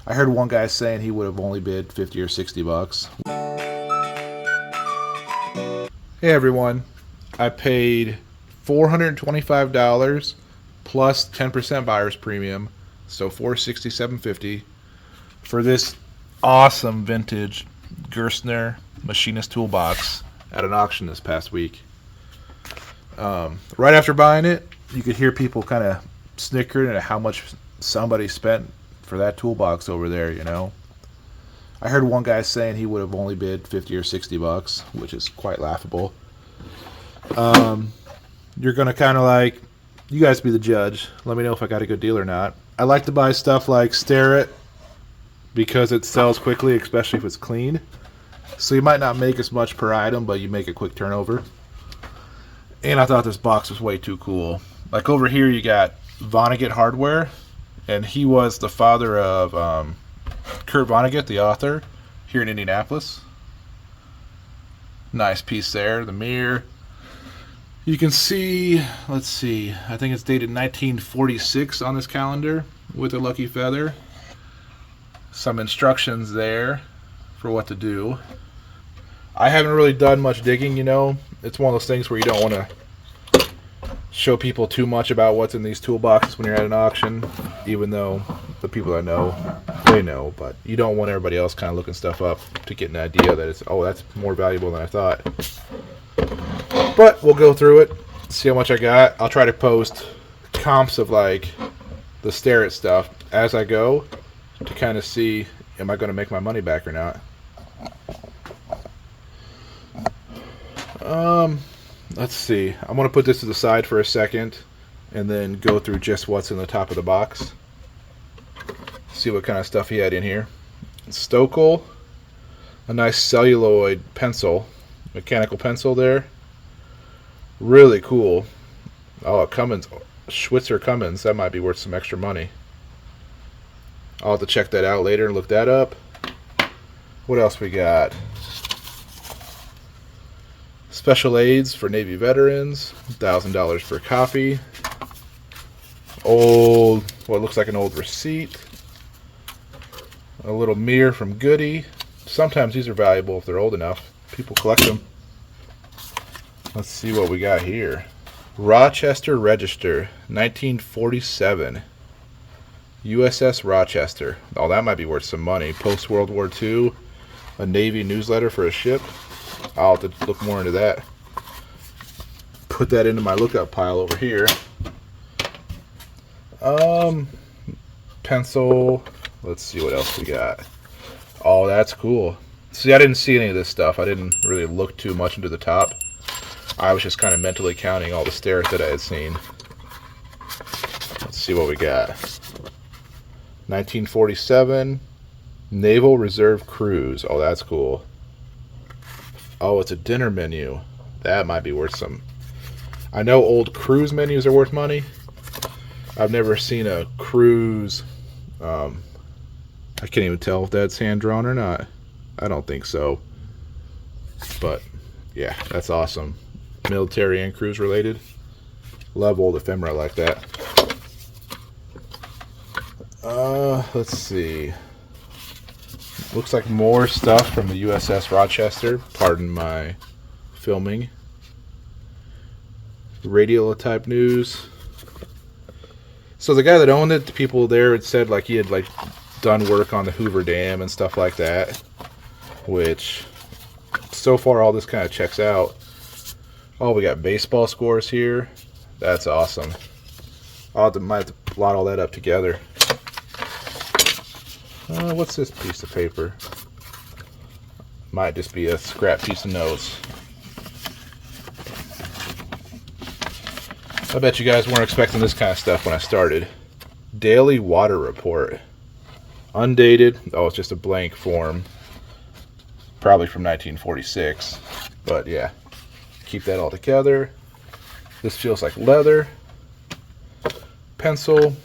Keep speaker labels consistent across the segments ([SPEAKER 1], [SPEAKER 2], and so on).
[SPEAKER 1] I heard one guy saying he would have only bid 50 or 60 bucks. Hey everyone, I paid $425 plus 10% buyer's premium, so $467.50 for this awesome vintage Gerstner Machinist Toolbox at an auction this past week. Right after buying it, you could hear people kind of snickering at how much somebody spent for that toolbox over there, you know. I heard one guy saying he would have only bid 50 or 60 bucks, which is quite laughable. You're going to kind of like, you guys be the judge. Let me know if I got a good deal or not. I like to buy stuff like Stare It because it sells quickly, especially if it's clean. So you might not make as much per item, but you make a quick turnover. And I thought this box was way too cool. Like over here you got Vonnegut Hardware, and he was the father of Kurt Vonnegut, the author, here in Indianapolis. Nice piece there, the mirror. You can see, let's see, I think it's dated 1946 on this calendar with a lucky feather. Some instructions there for what to do. I haven't really done much digging, you know. It's one of those things where you don't want to show people too much about what's in these toolboxes when you're at an auction, even though the people that know, they know, but you don't want everybody else kind of looking stuff up to get an idea that it's, oh, that's more valuable than I thought. But we'll go through it, see how much I got. I'll try to post comps of like the Stare It stuff as I go to kind of see, am I going to make my money back or not. Let's see. I'm going to put this to the side for a second and then go through just what's in the top of the box. See what kind of stuff he had in here. Stokel, a nice celluloid pencil, mechanical pencil there. Really cool. Oh, Cummins, Schwitzer Cummins, that might be worth some extra money. I'll have to check that out later and look that up. What else we got? Special aids for Navy veterans, $1,000 for coffee. Old, what looks like an old receipt. A little mirror from Goody. Sometimes these are valuable if they're old enough. People collect them. Let's see what we got here. Rochester Register, 1947. USS Rochester. Oh, that might be worth some money. Post-World War II. A Navy newsletter for a ship. I'll have to look more into that. Put that into my lookup pile over here. Pencil. Let's see what else we got. Oh, that's cool. See, I didn't see any of this stuff. I didn't really look too much into the top. I was just kind of mentally counting all the Stare It that I had seen. Let's see what we got. 1947 Naval Reserve Cruise. Oh, that's cool. Oh, it's a dinner menu. That might be worth some. I know old cruise menus are worth money. I've never seen a cruise. I can't even tell if that's hand-drawn or not. I don't think so. But, yeah, that's awesome. Military and cruise related. Love old ephemera like that. Let's see. Looks like more stuff from the USS Rochester. Pardon my filming. Radio type news. So the guy that owned it, the people there had said like he had like done work on the Hoover Dam and stuff like that. Which so far all this kind of checks out. Oh, we got baseball scores here. That's awesome. Might have to blot all that up together. What's this piece of paper? Might just be a scrap piece of notes. I bet you guys weren't expecting this kind of stuff when I started. Daily water report. Undated. Oh, it's just a blank form. Probably from 1946. But yeah, keep that all together. This feels like leather. Pencil.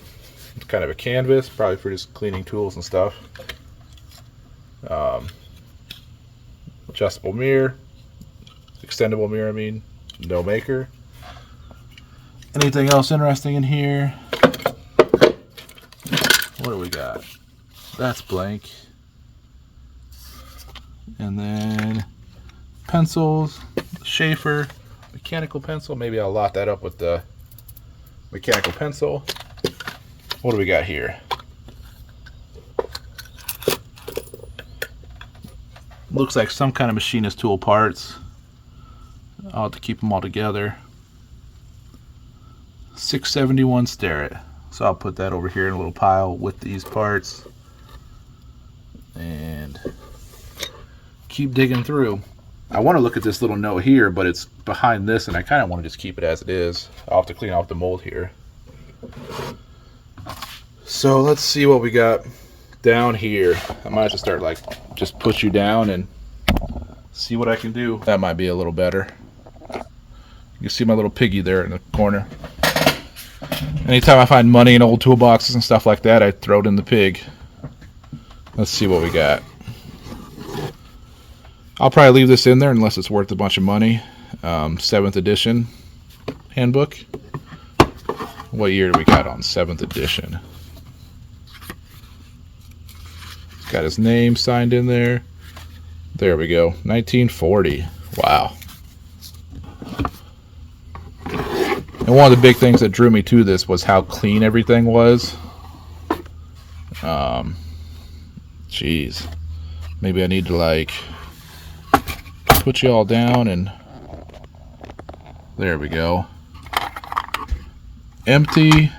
[SPEAKER 1] It's kind of a canvas, probably for just cleaning tools and stuff. Adjustable mirror. Extendable mirror, I mean. No maker. Anything else interesting in here? What do we got? That's blank. And then pencils, Schaefer, mechanical pencil. Maybe I'll lot that up with the mechanical pencil. What do we got here? Looks like some kind of machinist tool parts. I'll have to keep them all together. 671 Starrett. So I'll put that over here in a little pile with these parts. And keep digging through. I want to look at this little note here, but it's behind this, and I kind of want to just keep it as it is. I'll have to clean off the mold here. So let's see what we got down here. I might have to start like just push you down and see what I can do. That might be a little better. You can see my little piggy there in the corner. Anytime I find money in old toolboxes and stuff like that, I throw it in the pig. Let's see what we got. I'll probably leave this in there unless it's worth a bunch of money. 7th edition handbook. What year do we got on 7th edition? Got his name signed in there. There we go. 1940. Wow. And one of the big things that drew me to this was how clean everything was. Jeez. Maybe I need to like put you all down and there we go. Empty.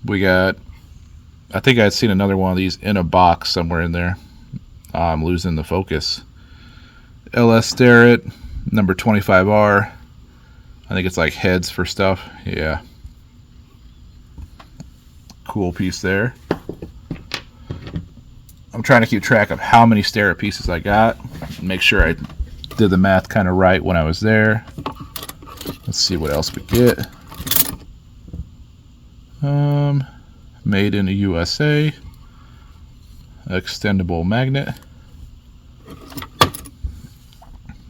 [SPEAKER 1] We got, I think I'd seen another one of these in a box somewhere in there. I'm losing the focus. LS Starrett, number 25R. I think it's like heads for stuff. Yeah. Cool piece there. I'm trying to keep track of how many Starrett pieces I got. Make sure I did the math kind of right when I was there. Let's see what else we get. Made in the USA. Extendable magnet.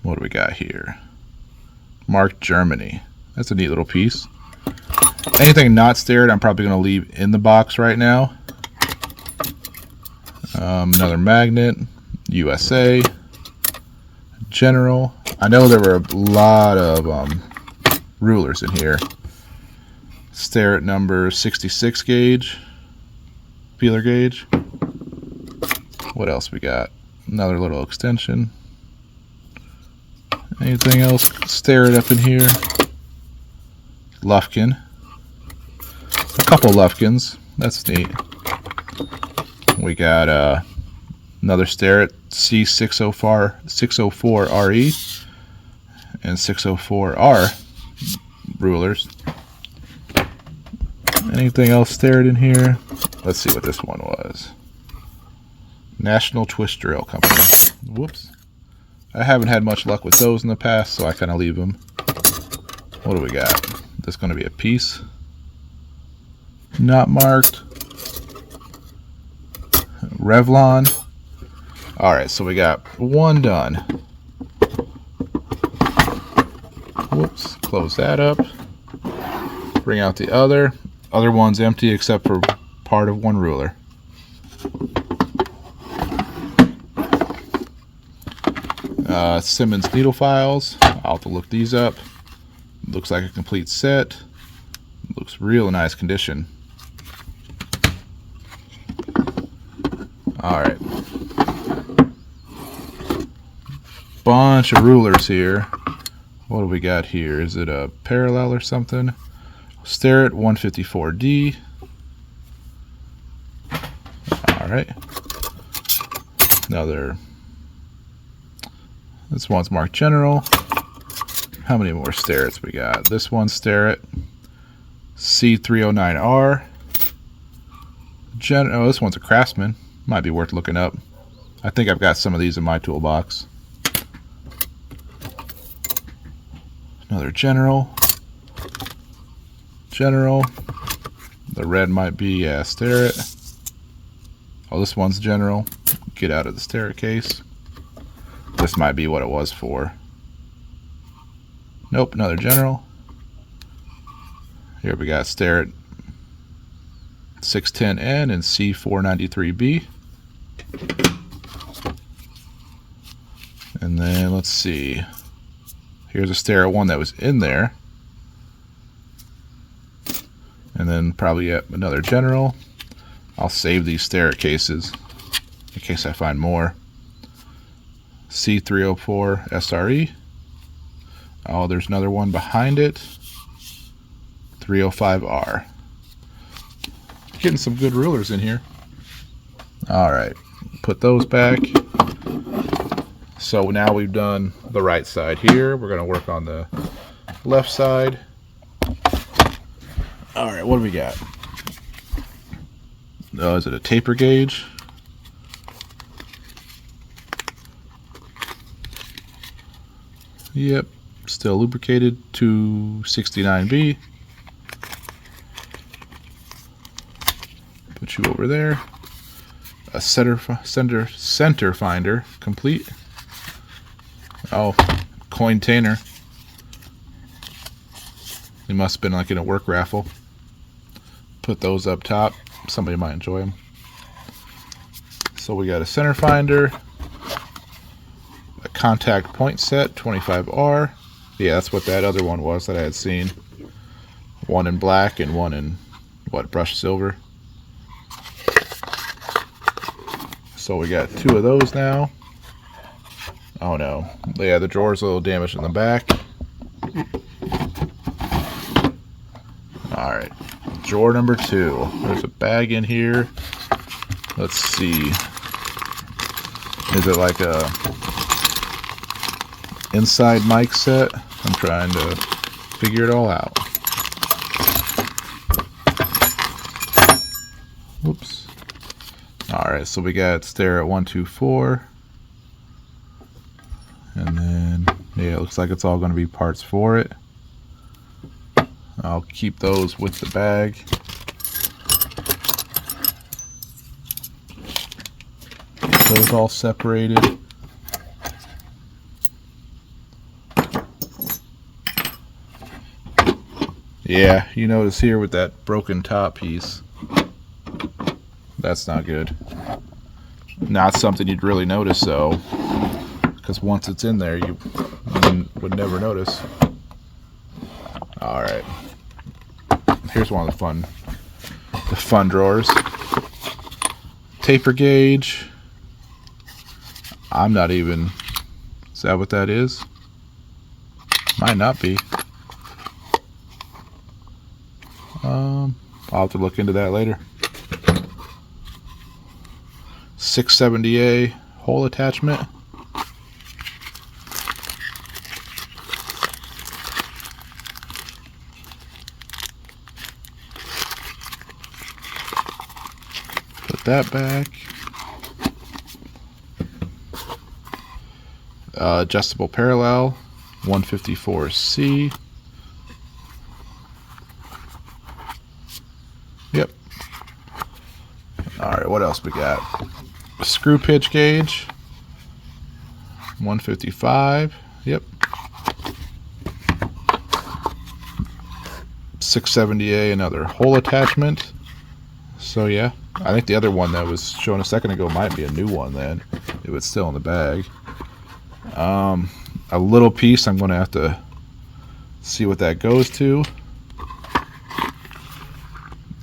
[SPEAKER 1] What do we got here? Marked Germany. That's a neat little piece. Anything not Starrett, I'm probably going to leave in the box right now. Another magnet. USA. General. I know there were a lot of rulers in here. Starrett number 66 gauge. Feeler gauge. What else we got? Another little extension. Anything else Starrett up in here? Lufkin. A couple Lufkins. That's neat. We got another Starrett C604RE and 604R rulers. Anything else Starrett in here? Let's see what this one was. National Twist Drill Company. Whoops. I haven't had much luck with those in the past, so I kind of leave them. What do we got? This going to be a piece. Not marked. Revlon. Alright, so we got one done. Whoops. Close that up. Bring out the other. Other one's empty except for part of one ruler. Simmons needle files. I'll have to look these up. Looks like a complete set. Looks real nice condition. Alright. Bunch of rulers here. What do we got here? Is it a parallel or something? Starrett 154D. Alright. Another. This one's marked General. How many more Starretts we got? This one's Starrett C309R. Oh, this one's a Craftsman. Might be worth looking up. I think I've got some of these in my toolbox. Another General. General. The red might be Starrett. Oh, this one's General. Get out of the Starrett case. This might be what it was for. Nope, another General. Here we got Starrett 610N and C493B. And then let's see. Here's a stereo one that was in there. And then probably another general. I'll save these stereo cases in case I find more. C304 SRE. Oh, there's another one behind it. 305R. Getting some good rulers in here. Alright, put those back. So now we've done the right side here. We're going to work on the left side. Alright, what do we got? Oh, is it a taper gauge? Yep, still lubricated. 269B. Put you over there. A center finder complete. Oh, coin tainer. They must have been like in a work raffle. Put those up top. Somebody might enjoy them. So we got a center finder, a contact point set, 25R. Yeah, that's what that other one was that I had seen. One in black and one in, what, brushed silver. So we got two of those now. Oh no. Yeah, the drawer's a little damaged in the back. Alright. Drawer number 2. There's a bag in here. Let's see. Is it like a inside mic set? I'm trying to figure it all out. Whoops. Alright, so we got stereo 1, 2, 4. And then, yeah, it looks like it's all going to be parts for it. I'll keep those with the bag. Get those all separated. Yeah, you notice here with that broken top piece, that's not good. Not something you'd really notice though, because once it's in there, you would never notice. Alright. Here's one of the fun drawers. Taper gauge. I'm not even... Is that what that is? Might not be. I'll have to look into that later. 670A hole attachment. Put that back. Adjustable parallel 154C. Yep. Alright, what else we got? A screw pitch gauge 155. Yep. 670A, another hole attachment. So yeah, I think the other one that was shown a second ago might be a new one then, if it's still in the bag. A little piece, I'm going to have to see what that goes to.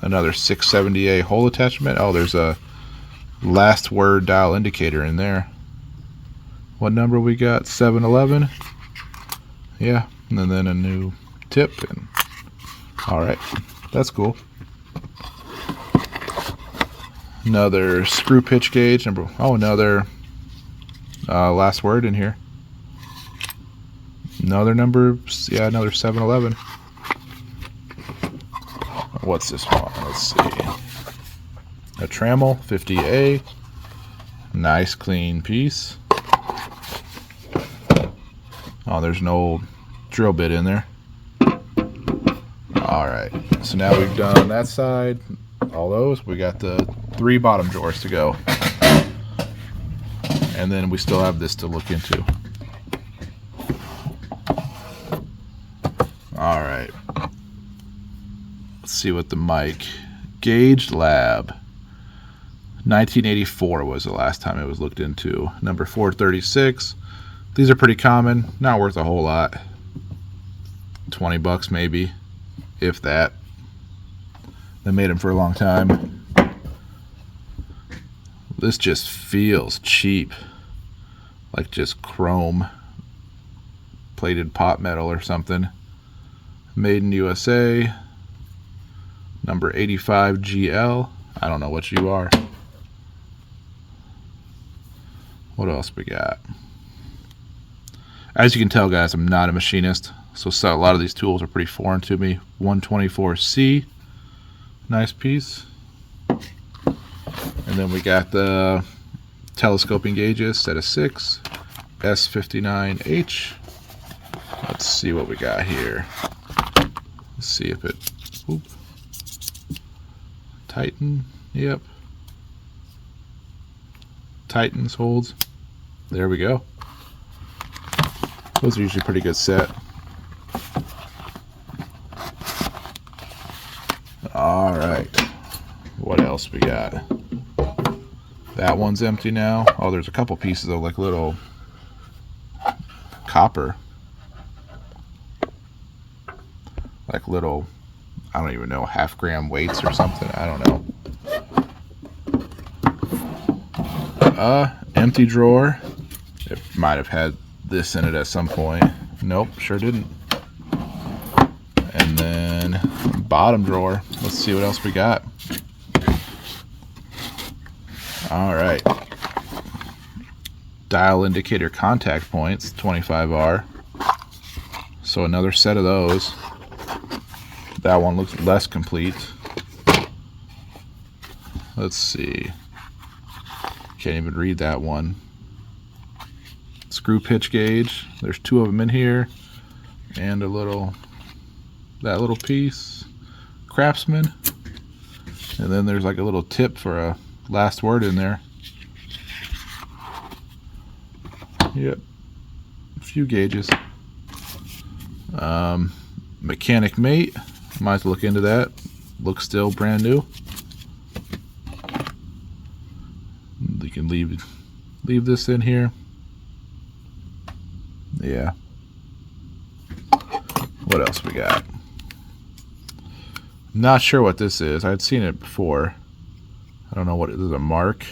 [SPEAKER 1] Another 670A hole attachment. Oh, there's a last word dial indicator in there. What number we got? 711. Yeah, and then a new tip. And all right, that's cool. Another screw pitch gauge number. Oh, another last word in here. Another number. Yeah, another 711. What's this one? Let's see. A Trammel 50A. Nice clean piece. Oh, there's an old drill bit in there. Alright, so now we've done that side, all those. We got the 3 bottom drawers to go. And then we still have this to look into. Alright. Let's see what the mic Gauge Lab. 1984 was the last time it was looked into. Number 436. These are pretty common, not worth a whole lot. 20 bucks maybe, if that. They made them for a long time. This just feels cheap, like just chrome plated pot metal or something. Made in USA. Number 85 GL. I don't know what you are. What else we got? As you can tell, guys, I'm not a machinist, so a lot of these tools are pretty foreign to me. 124C, nice piece. And then we got the telescoping gauges, set of 6, S59H. Let's see what we got here. Let's see if it, whoop. Titan, yep. Titans holds. There we go. Those are usually pretty good set. All right. What else we got? That one's empty now. Oh, there's a couple pieces of like little copper. Like little, I don't even know, half-gram weights or something. I don't know. Empty drawer. It might have had this in it at some point. Nope, sure didn't. And then bottom drawer. Let's see what else we got. All right. Dial indicator contact points, 25R. So another set of those. That one looks less complete. Let's see. Can't even read that one. Screw pitch gauge. There's 2 of them in here. And a little, that little piece. Craftsman. And then there's like a little tip for a last word in there. Yep. A few gauges. Mechanic mate. Might have to look into that. Looks still brand new. You can leave this in here. Yeah. What else we got? Not sure what this is. I'd seen it before. I don't know what it is. A mark.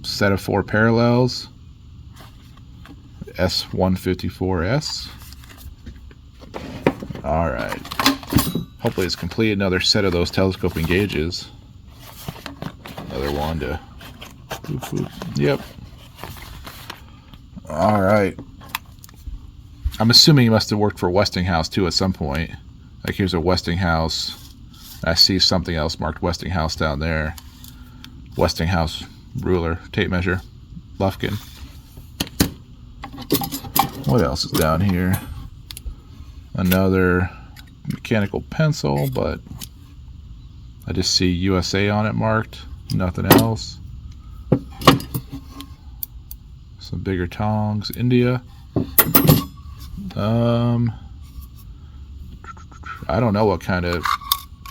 [SPEAKER 1] Set of 4 parallels. S154S. All right. Hopefully it's complete. Another set of those telescoping gauges. Another one to. Yep. All right. I'm assuming he must have worked for Westinghouse too at some point. Like here's a Westinghouse. I see something else marked Westinghouse down there. Westinghouse ruler, tape measure, Lufkin. What else is down here? Another mechanical pencil, but I just see USA on it marked. Nothing else. Some bigger tongs. India. I don't know what kind of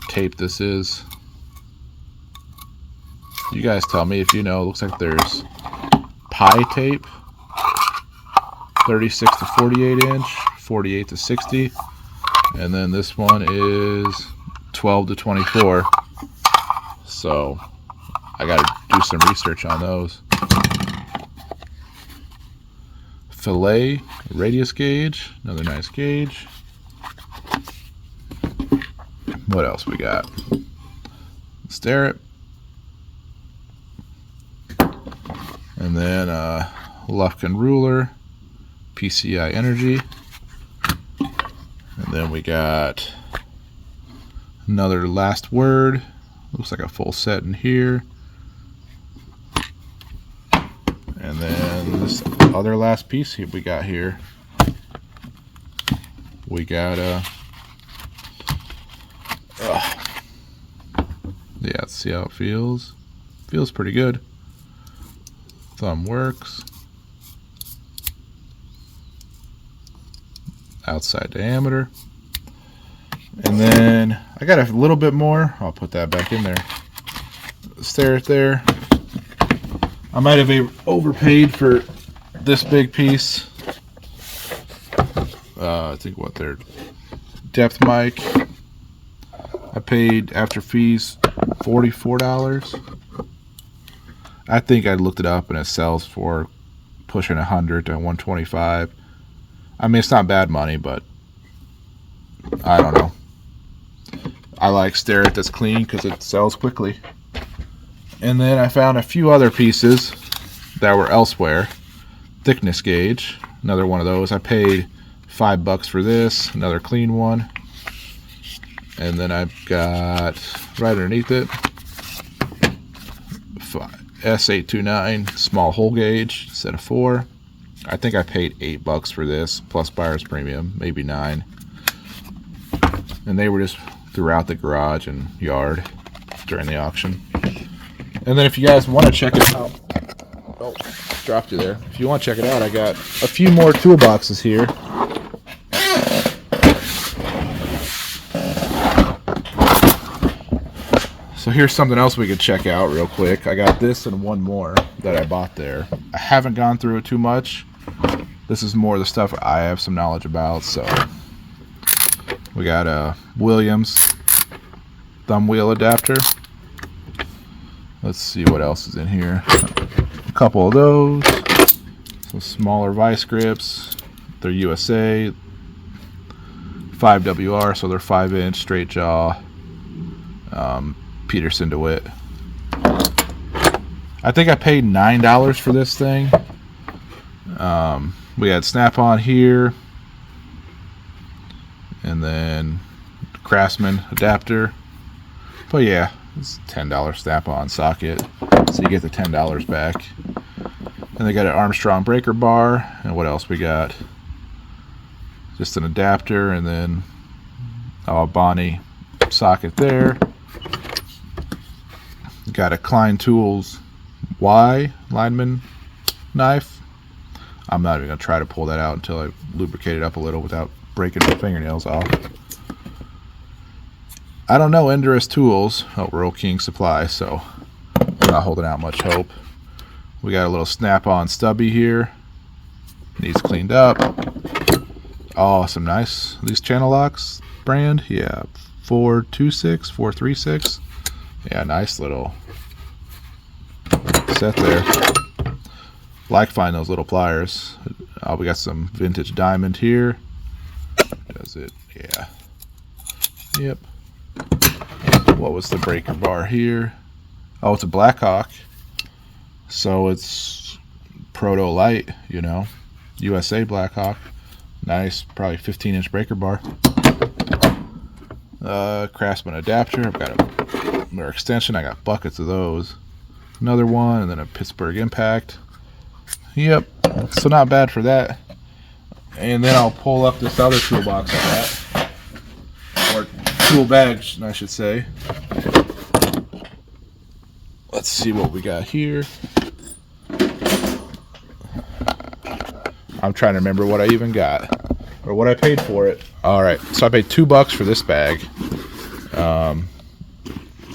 [SPEAKER 1] tape this is. You guys tell me if you know. It looks like there's pie tape. 36 to 48 inch, 48 to 60, and then this one is 12 to 24. So I gotta do some research on those. Fillet radius gauge, another nice gauge. What else we got? Stare it. And then Lufkin ruler, PCI energy. And then we got another last word. Looks like a full set in here. And then this other last piece we got here. We got yeah, let's see how it feels. Feels pretty good. Thumb works. outside diameter. And then I got a little bit more. I'll put that back in there. Stare it there. I might have overpaid for this big piece. I think what their depth mic. I paid after fees $44. I think I looked it up and it sells for pushing 100 to 125. I mean, it's not bad money, but I don't know. I like Starrett that's clean because it sells quickly. And then I found a few other pieces that were elsewhere. Thickness gauge, another one of those. I paid $5 for this, another clean one. And then I've got right underneath it S829 small hole gauge instead of 4. I think I paid $8 for this plus buyer's premium, maybe 9. And they were just throughout the garage and yard during the auction. And then if you guys want to check it out, oh, dropped you there. If you want to check it out, I got a few more toolboxes here. So here's something else we could check out real quick. I got this and one more that I bought there. I haven't gone through it too much. This is more of the stuff I have some knowledge about. So we got a Williams thumb wheel adapter. Let's see what else is in here. A couple of those. Some smaller vice grips. They're USA. 5WR, so they're 5-inch straight jaw. Peterson DeWitt. I think I paid $9 for this thing. We had Snap-on here, and then Craftsman adapter. But yeah, it's a $10 Snap-on socket, so you get the $10 back. And they got an Armstrong breaker bar, and what else we got? Just an adapter, and then a Bonnie socket there. Got a Klein Tools Y lineman knife. I'm not even going to try to pull that out until I lubricate it up a little without breaking my fingernails off. I don't know Endurance Tools. Oh, Rural King Supply, so I'm not holding out much hope. We got a little Snap-on stubby here. Needs cleaned up. Oh, some nice. These channel locks brand. Yeah, 426, 436. Yeah, nice little set there. Like find those little pliers. We got some vintage diamond here. Does it? Yeah. Yep. What was the breaker bar here? Oh, it's a Blackhawk. So it's proto light, you know. USA Blackhawk. Nice, probably 15-inch breaker bar. Craftsman adapter. I've got a extension. I got buckets of those. Another one, and then a Pittsburgh Impact. Yep, so not bad for that. And then I'll pull up this other toolbox I got, or tool bags, I should say. Let's see what we got here. I'm trying to remember what I even got, or what I paid for it. All right, so I paid $2 for this bag.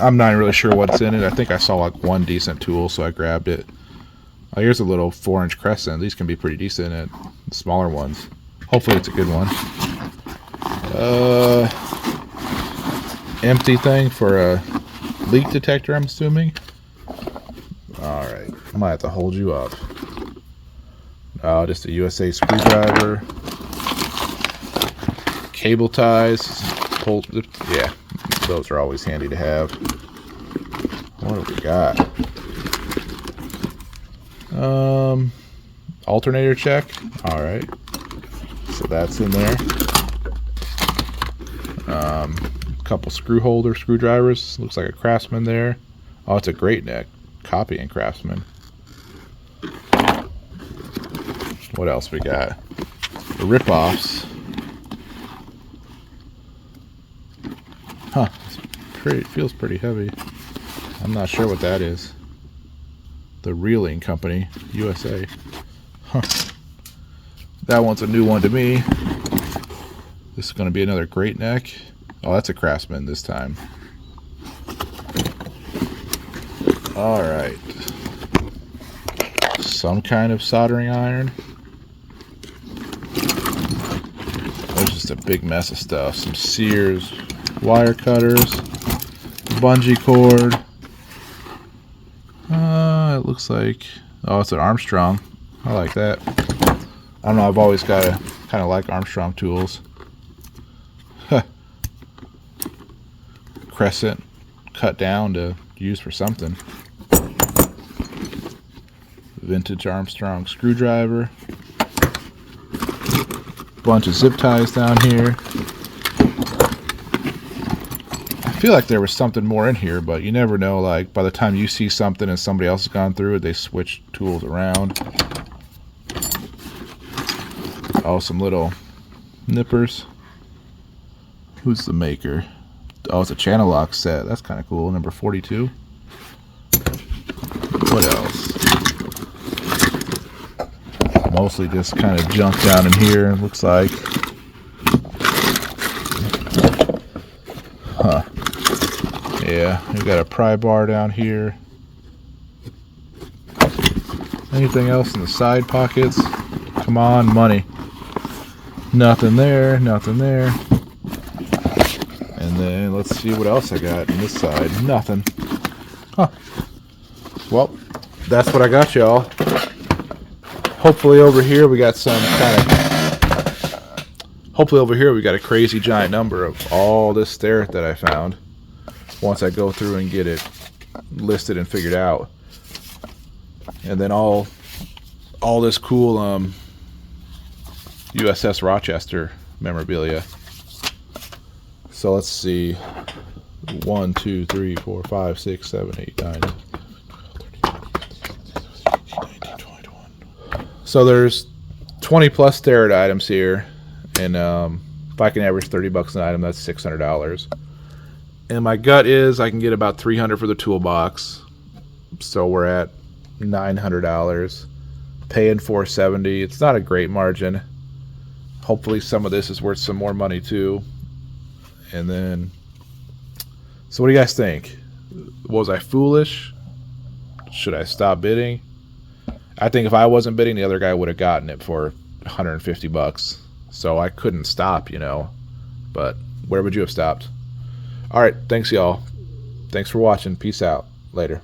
[SPEAKER 1] I'm not really sure what's in it. I think I saw like one decent tool, so I grabbed it. Oh, here's a little 4-inch crescent. These can be pretty decent at the smaller ones. Hopefully it's a good one. Empty thing for a leak detector, I'm assuming. Alright, I might have to hold you up. Oh, just a USA screwdriver. Cable ties. Yeah, those are always handy to have. What do we got? Alternator check. Alright. So that's in there. Couple screw holder screwdrivers. Looks like a Craftsman there. Oh, it's a Great Neck. Copying Craftsman. What else we got? The rip-offs. Huh. It feels pretty heavy. I'm not sure what that is. The Reeling Company, USA. Huh. That one's a new one to me. This is going to be another great neck. Oh, that's a Craftsman this time. All right. Some kind of soldering iron. There's just a big mess of stuff. Some Sears wire cutters. Bungee cord. It looks like... Oh, it's an Armstrong. I like that. I don't know, I've always kind of like Armstrong tools. Crescent cut down to use for something. Vintage Armstrong screwdriver. Bunch of zip ties down here. I feel like there was something more in here, but you never know. Like, by the time you see something and somebody else has gone through it, they switch tools around. Oh, some little nippers. Who's the maker? Oh, it's a channel lock set. That's kind of cool. Number 42. What else? Mostly just kind of junk down in here, it looks like. Huh. Yeah, we got a pry bar down here. Anything else in the side pockets? Come on, money. Nothing there, nothing there. And then let's see what else I got on this side. Nothing. Huh. Well, that's what I got, y'all. Hopefully over here we got some kind of... Hopefully over here we got a crazy giant number of all this ferret that I found. Once I go through and get it listed and figured out. And then all this cool USS Rochester memorabilia. So let's see. 1, 2, 3, 4, 5, 6, 7, 8, 9, 10, 12, 13, 19, 20, 21. So there's 20 plus ferret items here. And if I can average $30 an item, that's $600. And my gut is I can get about $300 for the toolbox. So we're at $900. Paying $470. It's not a great margin. Hopefully some of this is worth some more money too. And then, so what do you guys think? Was I foolish? Should I stop bidding? I think if I wasn't bidding, the other guy would have gotten it for $150. So I couldn't stop, you know. But where would you have stopped? All right, thanks y'all. Thanks for watching. Peace out. Later.